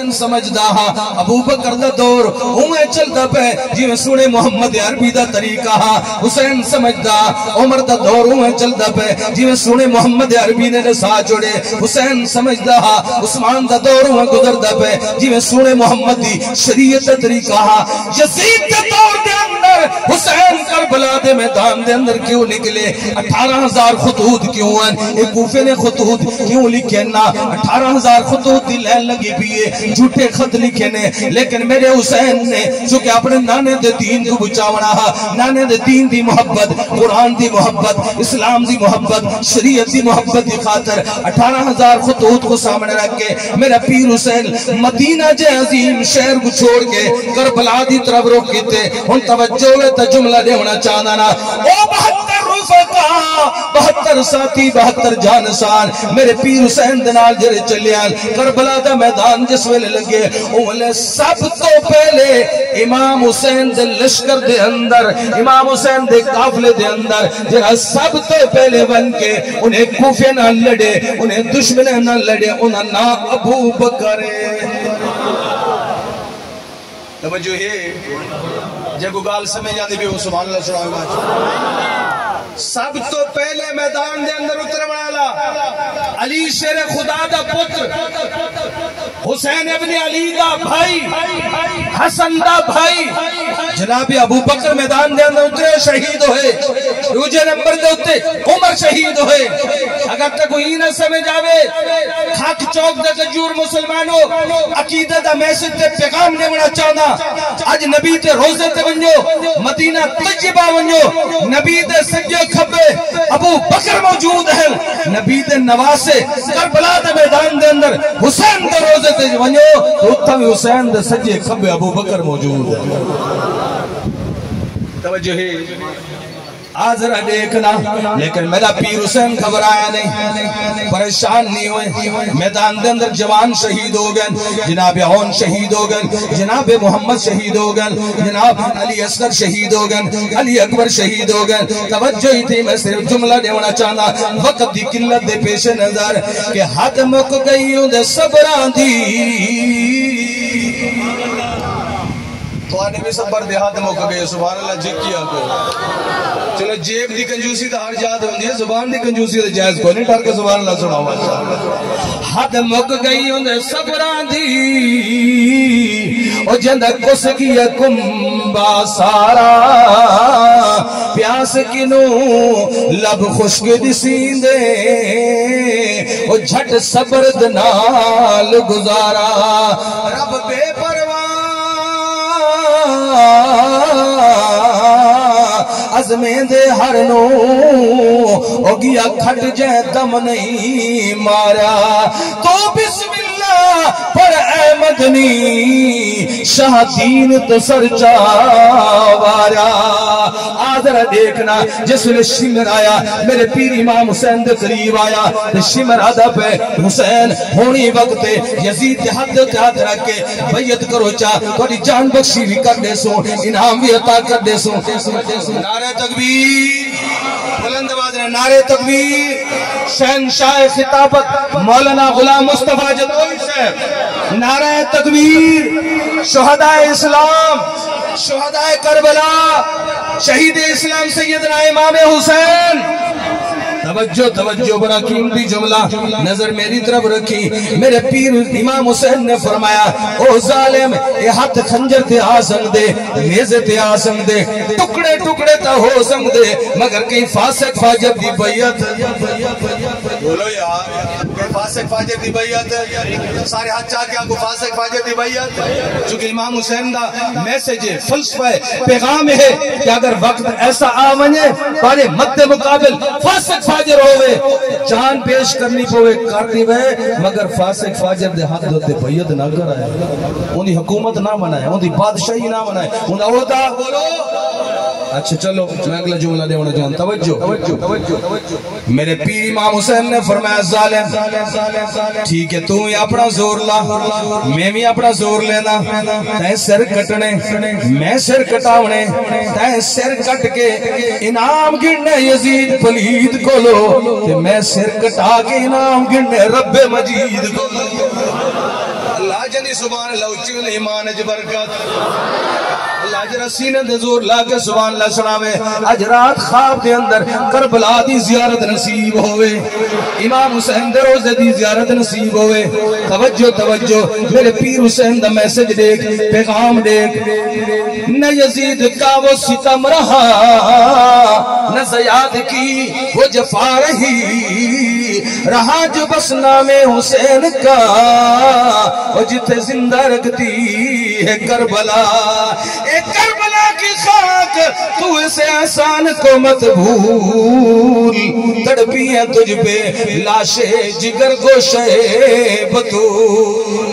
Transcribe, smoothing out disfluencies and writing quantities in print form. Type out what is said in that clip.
हुसैन समझदा हा अबू बकर दा दौर उवें चलदा पे जिवें सोने मुहम्मद अरबी दा तरीका हा। हुसैन समझदा उमर दा दौर उवें चलदा पे जिवें सोने मुहम्मद अरबी ने साथ जोड़े। हुसैन समझदा हा उस्मान दा दौर उवें गुजरदा पे जिवें सोने मुहम्मद दी शरीयत दा तरीका हा। यजीद दे दौर दे अंदर हुसैन करबला दे मैदान दे अंदर क्यों निकले? 18,000 खतूत क्यों हैं? एक कूफे ने खतूत क्यों लिखे ना? 18,000 खतूत की लैन लगी पी है, झूठे खत लिखे ने, लेकिन मेरे हुसैन ने चूंकि अपने नाने दे दीन को बचावना हा, नाने दे दीन दी मोहब्बत, कुरान दी मोहब्बत, इस्लाम दी मोहब्बत, शरीयत दी मोहब्बत की खातर 18,000 खतूत को सामने रख के मेरा पीर हुसैन मदीना जे अजीम शहर को छोड़ के करबला दी तरफ रुख कीते। हुन तवज्जो वे ता जुमला देना चाहना ना। ओ 72 रुफका 72 साथी 72 जानसान मेरे पीर हुसैन दे नाल जेड़े चलियां करबला दा मैदान जिस वेले लगे ओले सब तो पहले इमाम हुसैन दे लश्कर दे अंदर, इमाम हुसैन दे काफले दे अंदर जेड़ा सब तो पहले बन के उन्हें कूफे नाल लड़े, उन्हें दुश्मन नाल लड़े, उन्हें ना अबू बकर तवज्जो है जब गाल समझ आती भी सुभान अल्लाह सुभान अल्लाह। सब तो पहले मैदान दे अंदर उतर वाला अली शेर खुदा दा पुत्र, हुसैन इब्ने अली दा भाई, हसन दा भाई जनाब अबू बकर मैदान दे अंदर उतरे शहीद होए। दूजे नंबर दे उत्ते उमर शहीद होए। अगर तक कोई ना समझ आवे खाक चौक दे गजूर मुसलमानों अकीदत दा मैसेज ते पैगाम देना चाहना। आज नबी ते रोजे ते वंजो, मदीना तय्यबा वंजो, नबी दे सज्जे खब्बे अबू बकर मौजूद है, नबी दे नवासे करबला दे मैदान दे अंदर हुसैन दे रोजे ते वंजो तो उत्थे भी हुसैन दे सज्जे खब्बे अबू बकर मौजूद है। तवज्जो है आज जरा देखना। लेकिन मेरा पीर हुसैन घबराया नहीं, परेशान नहीं हुए। मैदान के अंदर जवान शहीद हो गए, जनाब औन शहीद हो गए, जनाब मोहम्मद शहीद हो गए, जनाब अली असगर शहीद हो गए, अली अकबर शहीद हो गए। तवज्जो ही थी, मैं सिर्फ जुमला देना चाहना वक्त की किल्लत के पेश नजर के हद मुक गई उहदे सबरां दी, भी सबर दे हाथ मुक गए। सुभान अल्लाह जी किया को चलो जेब दी कंजूसी तो हर जात होंदी है, जुबान दी कंजूसी तो जायज को नहीं। डर के सुभान अल्लाह सुनाओ। हद मुक गई उहदे सबरां दी ओ जंदा कुस गया कुंबा सारा, प्यास किनू लब खुश्क दिसींदे ओ झट सबर दे नाल गुजारा। रब बेपरवाह अज़मे दे हर नो ओ गया खट जै दम नहीं मारा। तो बिस्मिल्लाह पर ऐ मदनी शाहदीन तो सरचा वारा। आदर देखना जिसले शिमर आया मेरे पीर इमाम हुसैन दे करीब आया ते शिमर आदा पे हुसैन होनी वक्त यजीद के हाथ ते हाथ रख के बैयत करो चा थोड़ी जान बख्शी भी कर दे सो, इनाम भी अता कर दे सो। नारे तकबीर बुलंद आवाज में नारे तकबीर। शहंशाह खिताबत मौलाना गुलाम मुस्तफा जदोई साहब नारे तकबीर। शुहदाए इस्लाम, शुहदाए करबला, शहीद इस्लाम सैयदना इमाम हुसैन। तवज्जो तवज्जो बड़ा कीमती जुमला नजर मेरी तरफ रखी। मेरे पीर इमाम हुसैन ने फरमाया ओ जालिम ये हाथ खंजर ते आ सकदे, नेज़े ते आ सकदे, टुकड़े टुकड़े तो हो सकदे, मगर कहीं फासिक फाजिर दी बैयत। बोलो यार फासिक फाजिर दी बैयत सारे हाथ चाके आपको फासिक फाजिर दी बैयत। चूंकि इमाम हुसैन दा मैसेज है, फलसफा है, पैगाम है कि अगर वक्त ऐसा आ वने तारे मद्दे मुकाबिल फासिक फाजिर होवे जान पेश करनी पवे कर दीवे, मगर फासिक फाजिर दे हाथ दे बैयत ना कराए, उनकी हुकूमत ना बनाए, उनकी बादशाही ना बनाए, उनका ओहदा। बोलो अच्छा चलो मैं अगला जुमला देना चाहता। तवज्जो तवज्जो तवज्जो तवज्जो। मेरे पीर इमाम हुसैन ने फरमाया जालिम ठीक है तू ही अपना जोर ला, मैं भी अपना जोर लेना। तै सिर कटने मैं सिर कटावने, तै सिर कट के इनाम गिनने यजीद पलीद को लो, मैं सिर कटा के इनाम गिनने रब्बे मजीद को। अल्लाह जंदी सुभान अल्लाह उच्ची ने ईमान च बरकत अल्लाह जरा सीने दे जोर ला के सुभान अल्लाह सुनावे। आज रात ख्वाब दे अंदर करबला दी जियारत नसीब होवे, इमाम हुसैन दे रोज़े दी जियारत नसीब होवे। तवज्जो तवज्जो मेरे पीर हुसैन दा मैसेज देख, पैगाम देख। न यजीद का वो सितम रहा, न ज़याद की वो जफा रही, रहा जो बस नामे हुसैन का, और जिथे जिंदा रखती है करबला। एक करबला की खाक तू इसे एहसान को मत भूल, तड़पी है तुझ पे लाशे जिगर गोशे बतूल।